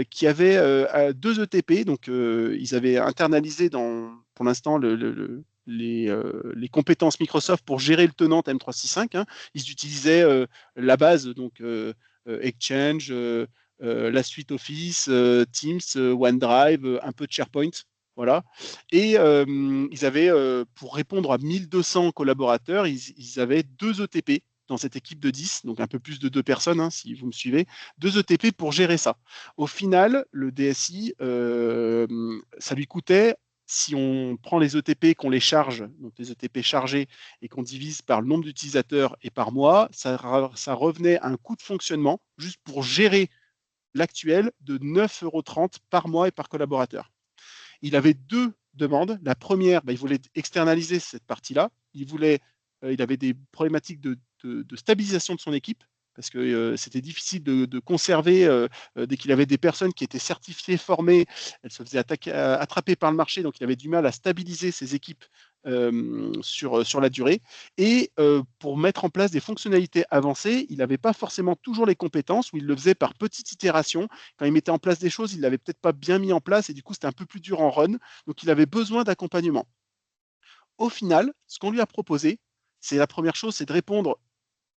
[SPEAKER 1] qui avaient 2 ETP. Donc, ils avaient internalisé pour l'instant les compétences Microsoft pour gérer le tenant M365. Hein. Ils utilisaient la base, donc Exchange, la suite Office, Teams, OneDrive, un peu de SharePoint. Voilà. Et ils avaient, pour répondre à 1200 collaborateurs, ils avaient 2 ETP dans cette équipe de 10, donc un peu plus de 2 personnes, hein, si vous me suivez, 2 ETP pour gérer ça. Au final, le DSI, ça lui coûtait, si on prend les ETP, qu'on les charge, donc les ETP chargés, et qu'on divise par le nombre d'utilisateurs et par mois, ça revenait à un coût de fonctionnement, juste pour gérer l'actuel, de 9,30 € par mois et par collaborateur. Il avait 2 demandes. La première, il voulait externaliser cette partie-là. Il avait des problématiques de stabilisation de son équipe, parce que c'était difficile de conserver dès qu'il avait des personnes qui étaient certifiées, formées, elles se faisaient attraper par le marché, donc il avait du mal à stabiliser ses équipes sur la durée. Et pour mettre en place des fonctionnalités avancées, il n'avait pas forcément toujours les compétences, ou il le faisait par petites itérations. Quand il mettait en place des choses, il ne l'avait peut-être pas bien mis en place, et du coup, c'était un peu plus dur en run. Donc, il avait besoin d'accompagnement. Au final, ce qu'on lui a proposé, c'est la première chose, c'est de répondre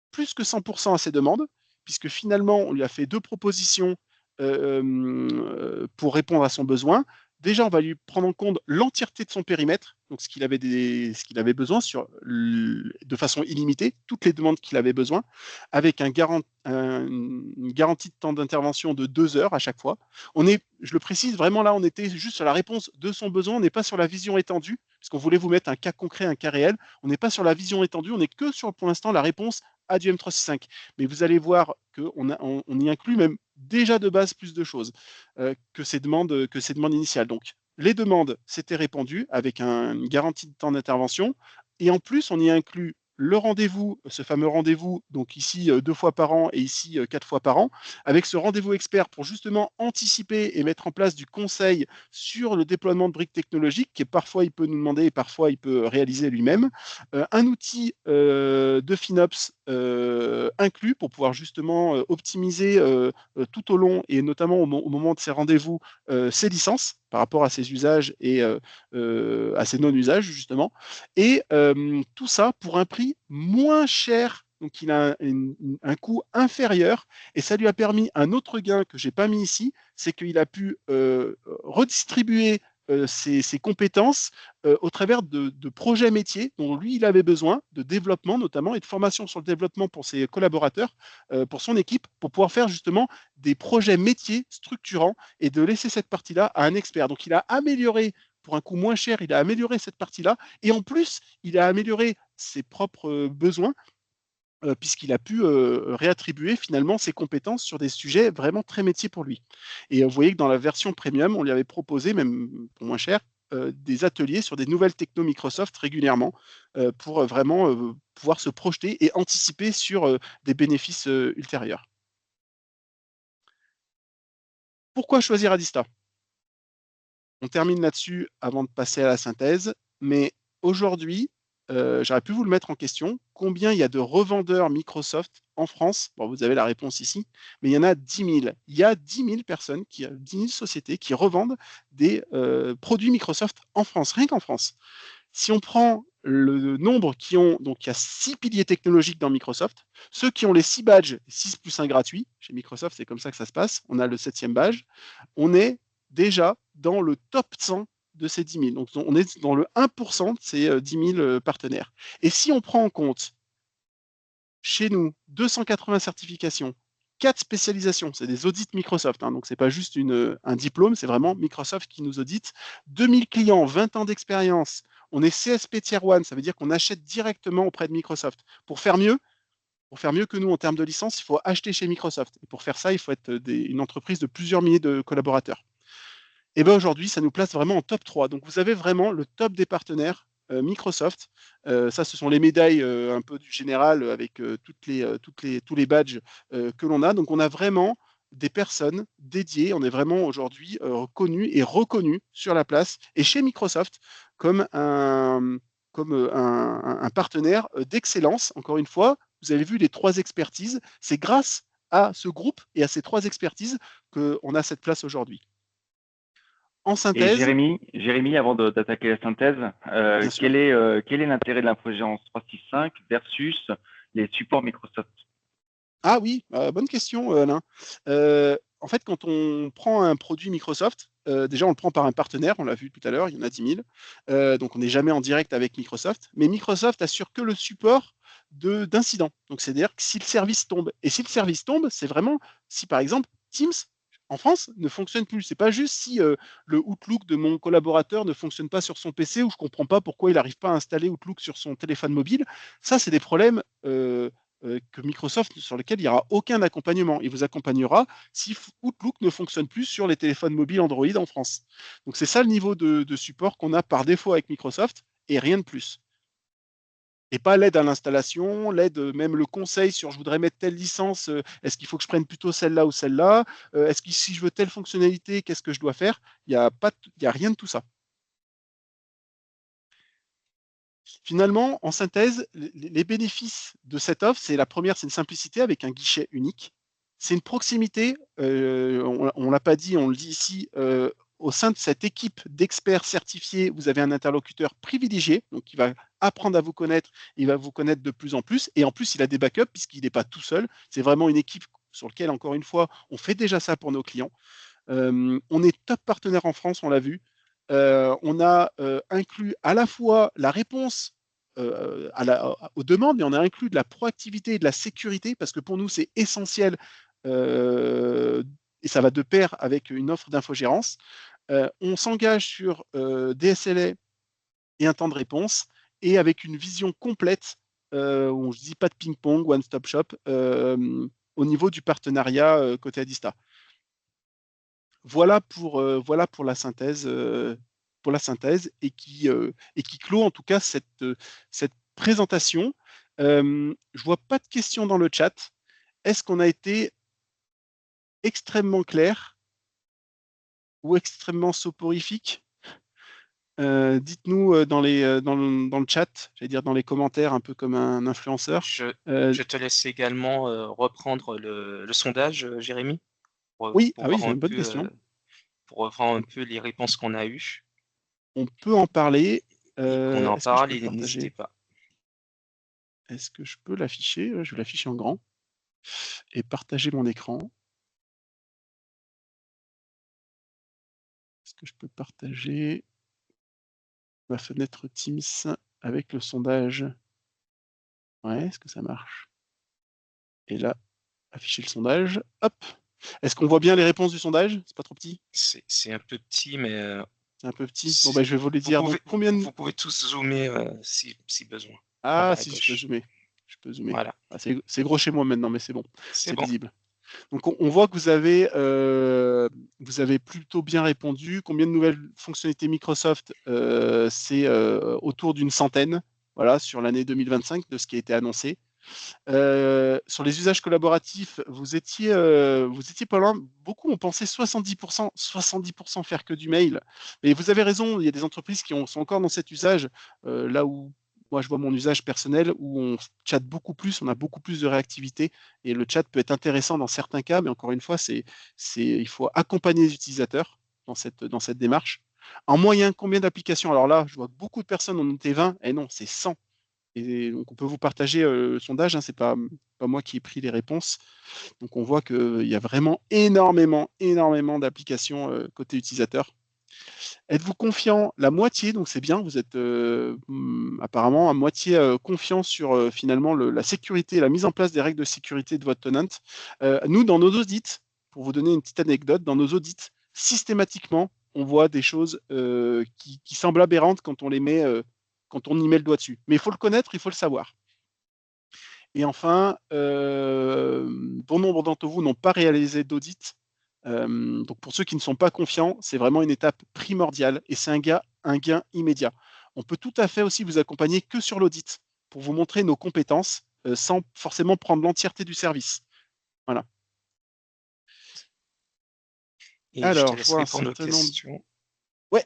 [SPEAKER 1] plus que 100% à ses demandes, puisque finalement, on lui a fait 2 propositions pour répondre à son besoin. Déjà, on va lui prendre en compte l'entièreté de son périmètre, donc ce qu'il avait besoin de façon illimitée, toutes les demandes qu'il avait besoin, avec une garantie de temps d'intervention de 2 heures à chaque fois. Je le précise, vraiment là, on était juste sur la réponse de son besoin, on n'est pas sur la vision étendue, parce qu'on voulait vous mettre un cas concret, un cas réel. On n'est pas sur la vision étendue, on n'est que sur, pour l'instant, la réponse à du M365. Mais vous allez voir qu'on y inclut même déjà de base plus de choses que ces demandes initiales. Donc, les demandes, c'était répondu avec une garantie de temps d'intervention. Et en plus, on y inclut le rendez-vous, ce fameux rendez-vous, donc ici 2 fois par an et ici 4 fois par an, avec ce rendez-vous expert pour justement anticiper et mettre en place du conseil sur le déploiement de briques technologiques, qui parfois il peut nous demander et parfois il peut réaliser lui-même. Un outil de FinOps inclus pour pouvoir justement optimiser tout au long et notamment au moment de ces rendez-vous ses licences par rapport à ses usages et à ses non-usages justement. Et tout ça pour un prix moins cher. Donc, il a un coût inférieur et ça lui a permis un autre gain que je n'ai pas mis ici, c'est qu'il a pu redistribuer ses compétences au travers de projets métiers dont lui, il avait besoin, de développement notamment et de formation sur le développement pour ses collaborateurs, pour son équipe, pour pouvoir faire justement des projets métiers structurants et de laisser cette partie-là à un expert. Donc, il a amélioré pour un coût moins cher, il a amélioré cette partie-là et en plus, il a amélioré ses propres besoins puisqu'il a pu réattribuer finalement ses compétences sur des sujets vraiment très métiers pour lui. Et vous voyez que dans la version premium, on lui avait proposé, même pour moins cher, des ateliers sur des nouvelles techno Microsoft régulièrement pour vraiment pouvoir se projeter et anticiper sur des bénéfices ultérieurs. Pourquoi choisir Adista? On termine là-dessus avant de passer à la synthèse, mais aujourd'hui, j'aurais pu vous le mettre en question. Combien il y a de revendeurs Microsoft en France? Bon, vous avez la réponse ici, mais il y en a 10 000. Il y a 10 000 personnes, 10 000 sociétés qui revendent des produits Microsoft en France, rien qu'en France. Si on prend le nombre qui ont, donc il y a 6 piliers technologiques dans Microsoft, ceux qui ont les 6 badges, 6 plus 1 gratuit, chez Microsoft c'est comme ça que ça se passe, on a le 7e badge, on est déjà dans le top 100 de ces 10 000. Donc on est dans le 1% de ces 10 000 partenaires. Et si on prend en compte chez nous 280 certifications, 4 spécialisations, c'est des audits Microsoft, hein, donc c'est pas juste un diplôme, c'est vraiment Microsoft qui nous audite, 2000 clients, 20 ans d'expérience, on est CSP Tier 1, ça veut dire qu'on achète directement auprès de Microsoft. Pour faire mieux que nous en termes de licence, il faut acheter chez Microsoft. Et pour faire ça, il faut être une entreprise de plusieurs milliers de collaborateurs. Et bien aujourd'hui, ça nous place vraiment en top 3. Donc vous avez vraiment le top des partenaires Microsoft. Ça, ce sont les médailles un peu du général avec tous les badges que l'on a. Donc on a vraiment des personnes dédiées. On est vraiment aujourd'hui connus et reconnus sur la place et chez Microsoft comme un partenaire d'excellence. Encore une fois, vous avez vu les 3 expertises. C'est grâce à ce groupe et à ces 3 expertises qu'on a cette place aujourd'hui. En
[SPEAKER 3] Et
[SPEAKER 1] synthèse,
[SPEAKER 3] Jérémy, avant d'attaquer la synthèse, quel est l'intérêt de l'infogérance 365 versus les supports Microsoft?
[SPEAKER 1] ah oui, bonne question, Alain. en fait, quand on prend un produit Microsoft, déjà on le prend par un partenaire, on l'a vu tout à l'heure, il y en a 10 000. Donc on n'est jamais en direct avec Microsoft, mais Microsoft assure que le support d'incidents. Donc c'est-à-dire que si le service tombe, et si le service tombe, c'est vraiment si par exemple Teams en France ne fonctionne plus. C'est pas juste si le Outlook de mon collaborateur ne fonctionne pas sur son PC ou je comprends pas pourquoi il n'arrive pas à installer Outlook sur son téléphone mobile. Ça, c'est des problèmes que Microsoft, sur lesquels il n'y aura aucun accompagnement. Il vous accompagnera si Outlook ne fonctionne plus sur les téléphones mobiles Android en France. Donc c'est ça le niveau de support qu'on a par défaut avec Microsoft et rien de plus. Et pas l'aide à l'installation, l'aide, même le conseil sur je voudrais mettre telle licence, est-ce qu'il faut que je prenne plutôt celle-là ou celle-là, est-ce que si je veux telle fonctionnalité, qu'est-ce que je dois faire? Il n'y a rien de tout ça. Finalement, en synthèse, les bénéfices de cette offre, c'est la première, c'est une simplicité avec un guichet unique. C'est une proximité, on ne l'a pas dit, on le dit ici, au sein de cette équipe d'experts certifiés, vous avez un interlocuteur privilégié, donc qui va apprendre à vous connaître, il va vous connaître de plus en plus, et en plus, il a des backups puisqu'il n'est pas tout seul. C'est vraiment une équipe sur laquelle, encore une fois, on fait déjà ça pour nos clients. On est top partenaire en France, on l'a vu. On a inclus à la fois la réponse aux demandes, mais on a inclus de la proactivité et de la sécurité, parce que pour nous, c'est essentiel, et ça va de pair avec une offre d'infogérance. On s'engage sur des SLA et un temps de réponse, et avec une vision complète, où on ne dit pas de ping-pong, one-stop shop, au niveau du partenariat côté Adista. Voilà pour la synthèse, et qui clôt en tout cas cette présentation. Je vois pas de questions dans le chat. Est-ce qu'on a été extrêmement clair ou extrêmement soporifique? Dites-nous dans le chat, j'allais dire dans les commentaires, un peu comme un influenceur.
[SPEAKER 2] Je te laisse également reprendre le sondage, Jérémy,
[SPEAKER 1] Oui,
[SPEAKER 2] pour
[SPEAKER 1] ah oui,
[SPEAKER 2] voir
[SPEAKER 1] c'est
[SPEAKER 2] un
[SPEAKER 1] une bonne
[SPEAKER 2] peu,
[SPEAKER 1] question.
[SPEAKER 2] pour voir un peu les réponses qu'on a eues.
[SPEAKER 1] On peut en parler.
[SPEAKER 2] Et qu'on en
[SPEAKER 1] Est-ce que je
[SPEAKER 2] parle,
[SPEAKER 1] peux le
[SPEAKER 2] et n'hésitez
[SPEAKER 1] partager?
[SPEAKER 2] pas.
[SPEAKER 1] Est-ce que je peux l'afficher? Je vais l'afficher en grand et partager mon écran. Est-ce que je peux partager ma fenêtre Teams avec le sondage? Ouais, est-ce que ça marche? Et là, afficher le sondage. Hop! Est-ce qu'on voit bien les réponses du sondage? C'est pas trop petit?
[SPEAKER 2] C'est un peu petit, mais
[SPEAKER 1] C'est un peu petit? Bon, ben, je vais vous les dire. Donc, combien de...
[SPEAKER 2] vous pouvez tous zoomer si besoin, en
[SPEAKER 1] Ah,
[SPEAKER 2] bas à
[SPEAKER 1] si, je peux
[SPEAKER 2] gauche.
[SPEAKER 1] zoomer. Je peux zoomer.
[SPEAKER 2] Voilà,
[SPEAKER 1] Ah, c'est gros chez moi maintenant, mais c'est bon.
[SPEAKER 2] c'est
[SPEAKER 1] C'est
[SPEAKER 2] bon.
[SPEAKER 1] lisible. Donc, on voit que vous avez plutôt bien répondu. Combien de nouvelles fonctionnalités Microsoft? C'est autour d'une centaine, voilà, sur l'année 2025 de ce qui a été annoncé. Sur les usages collaboratifs, vous étiez pas loin. Beaucoup ont pensé 70% faire que du mail. Mais vous avez raison, il y a des entreprises qui sont encore dans cet usage, là où moi je vois mon usage personnel, où on chatte beaucoup plus, on a beaucoup plus de réactivité, et le chat peut être intéressant dans certains cas, mais encore une fois, il faut accompagner les utilisateurs dans cette démarche. En moyenne, combien d'applications? Alors là, je vois que beaucoup de personnes en ont noté 20, et non, c'est 100. Et donc, on peut vous partager le sondage, hein, c'est pas moi qui ai pris les réponses. Donc, on voit qu'il y a vraiment énormément d'applications côté utilisateur. Êtes-vous confiant? La moitié, donc c'est bien, vous êtes apparemment à moitié confiant sur finalement la sécurité, la mise en place des règles de sécurité de votre tenant. Nous, dans nos audits, pour vous donner une petite anecdote, dans nos audits, systématiquement, on voit des choses qui semblent aberrantes quand on les met, quand on y met le doigt dessus. Mais il faut le connaître, il faut le savoir. Et enfin, bon nombre d'entre vous n'ont pas réalisé d'audit. Donc pour ceux qui ne sont pas confiants, c'est vraiment une étape primordiale et c'est un gain immédiat. On peut tout à fait aussi vous accompagner que sur l'audit pour vous montrer nos compétences sans forcément prendre l'entièreté du service. Voilà.
[SPEAKER 2] Et je te
[SPEAKER 1] Alors, je
[SPEAKER 2] laisse
[SPEAKER 1] vois un
[SPEAKER 2] répondre aux
[SPEAKER 1] certain nombre.
[SPEAKER 2] questions.
[SPEAKER 1] Ouais,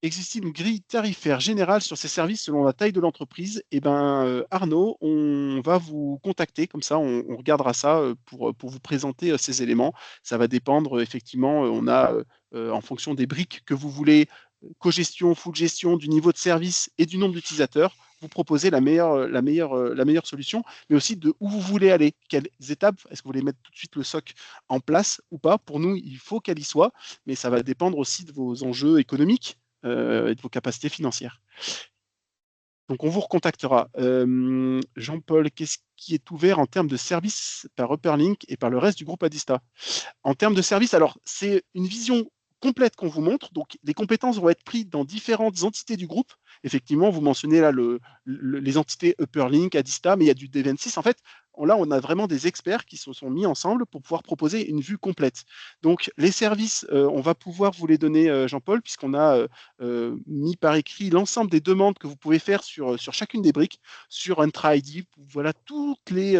[SPEAKER 1] existe une grille tarifaire générale sur ces services selon la taille de l'entreprise? Eh ben, Arnaud, on va vous contacter, comme ça on regardera ça pour vous présenter ces éléments. Ça va dépendre, effectivement, on a, en fonction des briques que vous voulez, cogestion, full gestion, du niveau de service et du nombre d'utilisateurs, vous proposez la meilleure solution, mais aussi de où vous voulez aller, quelles étapes, est-ce que vous voulez mettre tout de suite le SOC en place ou pas. Pour nous, il faut qu'elle y soit, mais ça va dépendre aussi de vos enjeux économiques et de vos capacités financières. Donc, on vous recontactera. Jean-Paul, qu'est-ce qui est ouvert en termes de services par Upperlink et par le reste du groupe Adista? En termes de services, alors, c'est une vision complète qu'on vous montre. Donc, les compétences vont être prises dans différentes entités du groupe. Effectivement, vous mentionnez là les entités Upperlink, Adista, mais il y a du D26. En fait, là, on a vraiment des experts qui se sont mis ensemble pour pouvoir proposer une vue complète. Donc, les services, on va pouvoir vous les donner, Jean-Paul, puisqu'on a mis par écrit l'ensemble des demandes que vous pouvez faire sur chacune des briques, sur Entra ID, voilà toutes les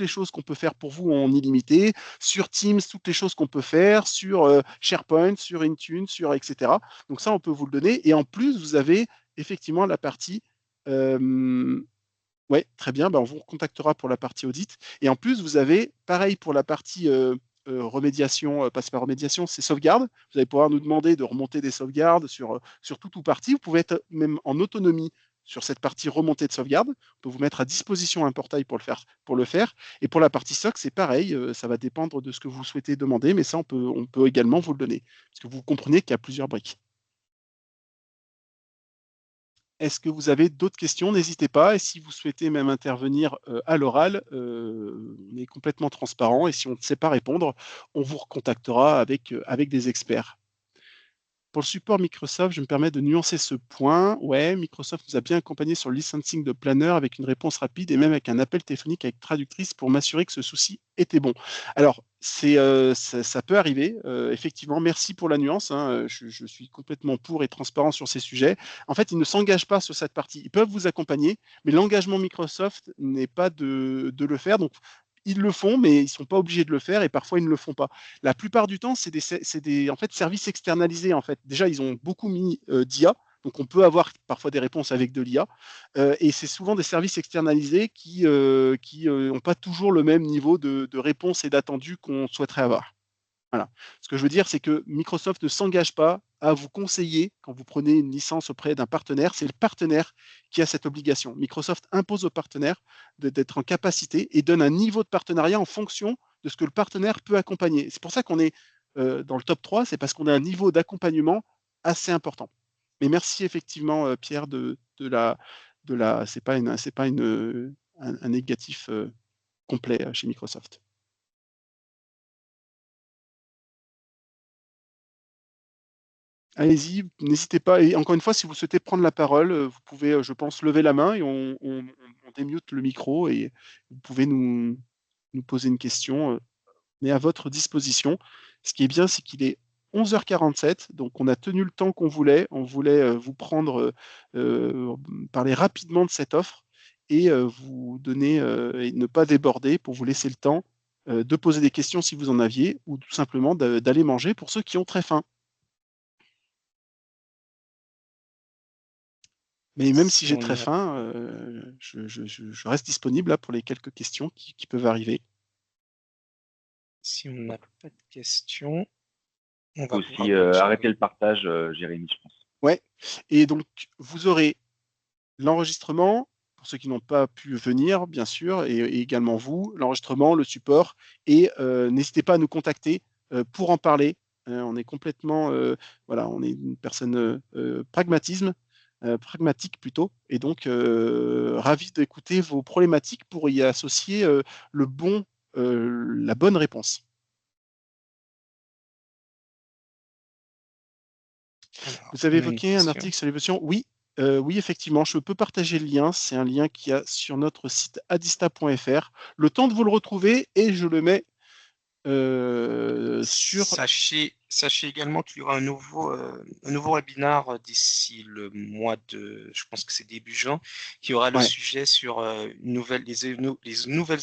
[SPEAKER 1] choses qu'on peut faire pour vous en illimité, sur Teams, toutes les choses qu'on peut faire, sur SharePoint, sur Intune, sur etc. Donc ça, on peut vous le donner. Et en plus, vous avez effectivement la partie ouais, très bien. On vous contactera pour la partie audit. Et en plus, vous avez, pareil pour la partie remédiation, passe par remédiation, c'est sauvegarde. Vous allez pouvoir nous demander de remonter des sauvegardes sur tout ou partie. Vous pouvez être même en autonomie sur cette partie remontée de sauvegarde. On peut vous mettre à disposition un portail pour le faire. Et pour la partie SOC, c'est pareil. Ça va dépendre de ce que vous souhaitez demander, mais ça, on peut également vous le donner. Parce que vous comprenez qu'il y a plusieurs briques. Est-ce que vous avez d'autres questions? N'hésitez pas. Et si vous souhaitez même intervenir à l'oral, on est complètement transparent. Et si on ne sait pas répondre, on vous recontactera avec des experts. Pour le support Microsoft, je me permets de nuancer ce point. Ouais, Microsoft nous a bien accompagnés sur le licensing de Planner avec une réponse rapide et même avec un appel téléphonique avec traductrice pour m'assurer que ce souci était bon. Alors, ça peut arriver, effectivement. Merci pour la nuance. Hein. Je suis complètement pour et transparent sur ces sujets. En fait, ils ne s'engagent pas sur cette partie. Ils peuvent vous accompagner, mais l'engagement Microsoft n'est pas de le faire. Donc, ils le font, mais ils ne sont pas obligés de le faire et parfois ils ne le font pas. La plupart du temps, c'est des en fait, services externalisés. En fait. Déjà, ils ont beaucoup mis d'IA, donc on peut avoir parfois des réponses avec de l'IA, et c'est souvent des services externalisés qui n'ont pas toujours le même niveau de réponse et d'attendu qu'on souhaiterait avoir. Voilà. Ce que je veux dire, c'est que Microsoft ne s'engage pas à vous conseiller quand vous prenez une licence auprès d'un partenaire. C'est le partenaire qui a cette obligation. Microsoft impose au partenaire d'être en capacité et donne un niveau de partenariat en fonction de ce que le partenaire peut accompagner. C'est pour ça qu'on est dans le top 3, c'est parce qu'on a un niveau d'accompagnement assez important. Mais merci effectivement, Pierre, c'est pas un négatif complet chez Microsoft. Allez-y, n'hésitez pas. Et encore une fois, si vous souhaitez prendre la parole, vous pouvez, je pense, lever la main et on démute le micro et vous pouvez nous poser une question. On est à votre disposition. Ce qui est bien, c'est qu'il est 11h47, donc on a tenu le temps qu'on voulait. On voulait vous parler rapidement de cette offre et vous donner et ne pas déborder pour vous laisser le temps de poser des questions si vous en aviez ou tout simplement d'aller manger pour ceux qui ont très faim. Mais même si j'ai très faim, je reste disponible là pour les quelques questions qui peuvent arriver.
[SPEAKER 2] Si on n'a pas de questions, on va
[SPEAKER 3] aussi arrêter le partage, Jérémy, je pense.
[SPEAKER 1] Ouais. Et donc, vous aurez l'enregistrement, pour ceux qui n'ont pas pu venir, bien sûr, et également vous, l'enregistrement, le support. Et n'hésitez pas à nous contacter pour en parler. On est complètement, voilà, on est une personne pragmatique plutôt, et donc ravi d'écouter vos problématiques pour y associer la bonne réponse. Alors, vous avez évoqué un article sur l'évolution. Oui, oui, effectivement, je peux partager le lien. C'est un lien qu'il y a sur notre site adista.fr. Le temps de vous le retrouver et je le mets sur.
[SPEAKER 2] Sachez également qu'il y aura un nouveau webinaire d'ici le mois de, je pense que c'est début juin, qui aura le sujet sur les nouvelles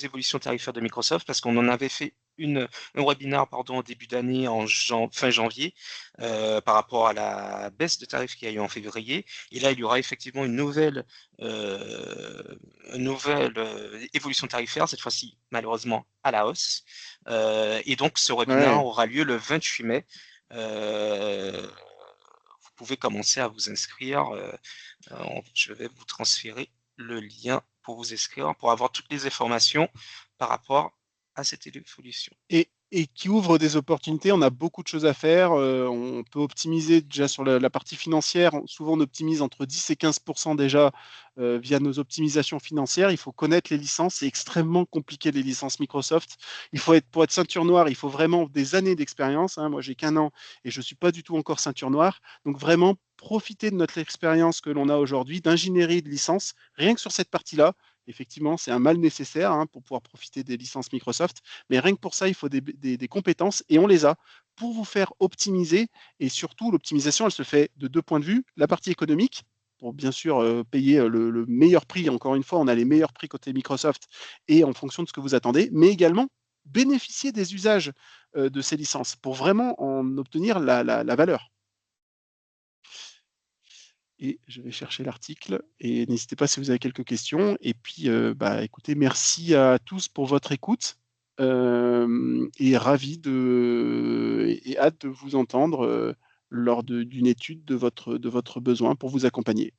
[SPEAKER 2] évolutions tarifaires de Microsoft, parce qu'on en avait fait un webinaire en début d'année, fin janvier, par rapport à la baisse de tarifs qu'il y a eu en février. Et là, il y aura effectivement une nouvelle évolution tarifaire, cette fois-ci malheureusement à la hausse. Et donc, ce webinaire aura lieu le 28 mai. Vous pouvez commencer à vous inscrire. Je vais vous transférer le lien pour vous inscrire, pour avoir toutes les informations par rapport à cette évolution.
[SPEAKER 1] Et qui ouvre des opportunités. On a beaucoup de choses à faire. On peut optimiser déjà sur la partie financière. Souvent, on optimise entre 10 et 15% déjà via nos optimisations financières. Il faut connaître les licences. C'est extrêmement compliqué, les licences Microsoft. Pour être ceinture noire, il faut vraiment des années d'expérience. Moi, j'ai qu'1 an et je ne suis pas du tout encore ceinture noire. Donc, vraiment, profiter de notre expérience que l'on a aujourd'hui d'ingénierie de licence, rien que sur cette partie-là. Effectivement, c'est un mal nécessaire pour pouvoir profiter des licences Microsoft. Mais rien que pour ça, il faut des compétences et on les a pour vous faire optimiser. Et surtout, l'optimisation, elle se fait de 2 points de vue. La partie économique, pour bien sûr payer le meilleur prix. Encore une fois, on a les meilleurs prix côté Microsoft et en fonction de ce que vous attendez, mais également bénéficier des usages de ces licences pour vraiment en obtenir la valeur. Et je vais chercher l'article et n'hésitez pas si vous avez quelques questions. Et puis, écoutez, merci à tous pour votre écoute et ravi et hâte de vous entendre lors d'une étude de votre besoin pour vous accompagner.